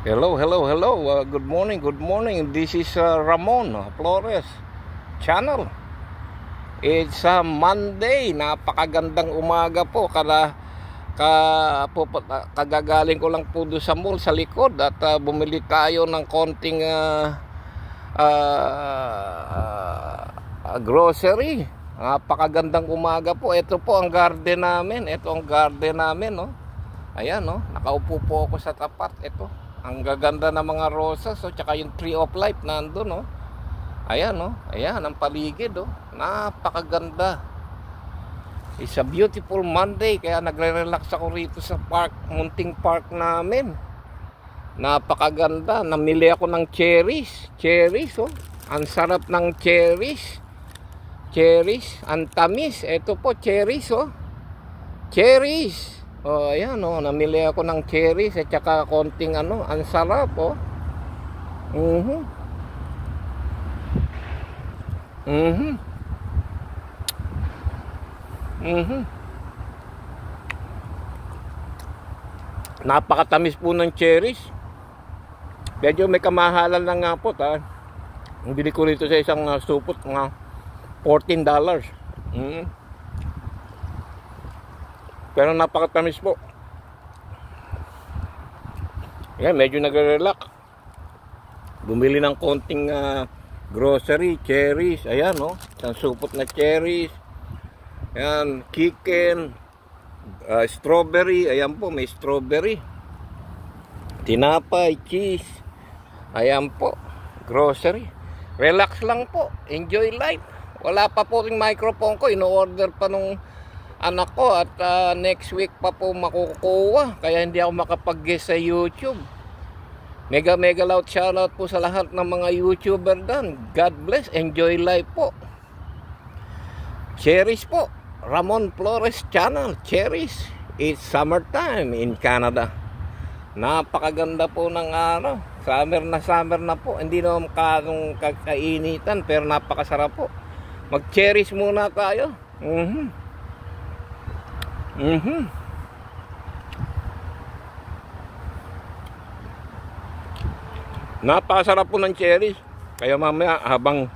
Hello. Good morning. This is Ramon Flores channel. It's Monday. Napakagandang umaga po. Kagagaling ko lang po doon sa mall sa likod at bumili tayo ng konting grocery. Napakagandang umaga po. Ito po ang garden namin. No? Ayan, no? Nakaupo po ako sa tapat. Ito. Ang gaganda ng mga rosas, so tsaka yung tree of life nandoon, no. Ayan, no. Ayan ang paligid, oh. Napakaganda. It's a beautiful Monday, kaya nagre-relax ako rito sa park, munting park namin. Napakaganda. Namili ako ng cherries, oh. Ang sarap ng cherries. Ang tamis. Ito po cherries, oh. Cherries. Oh, ayan, oh, namili ako ng cherries at saka konting ang sarap, oh. Napakatamis po ng cherries. Medyo may kamahalan lang nga po, ha. Ang bili ko rito sa isang supot, mga $14. Pero napakatamis po. Yan, medyo nagre-relax. Bumili ng konting grocery, cherries. Ayan, no? Isang supot na cherries. Ayan, chicken, strawberry. Ayan po, may strawberry. Tinapay, cheese. Ayan po, grocery. Relax lang po. Enjoy life. Wala pa po yung microphone ko. Ino-order pa nung anak ko at next week pa po makukuha, kaya hindi ako makapag-guest sa YouTube. Mega loud shoutout po sa lahat ng mga YouTuber dan. God bless, enjoy life po. Cherries po, Ramon Flores channel. Cherries, it's summertime in Canada. Napakaganda po ng araw. Summer na po. Hindi naman kakainitan, pero napakasarap po. Mag-cherries muna tayo. Napakasarap po ng cherries. Kaya mamaya habang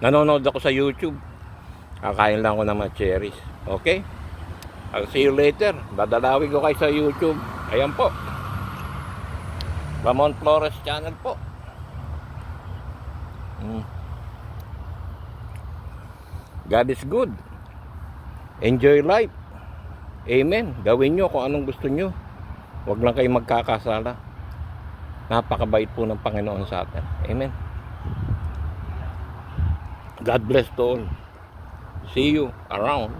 nanonood ako sa YouTube, kakain lang ako ng mga cherries. Okay? I'll see you later. Dadalawin ko kayo sa YouTube. Ayan po, Ramon Flores channel po. God is good. Enjoy life. Amen. Gawin nyo kung anong gusto nyo. Huwag lang kayo magkakasala. Napakabait po ng Panginoon sa atin. Amen. God bless to all. See you around.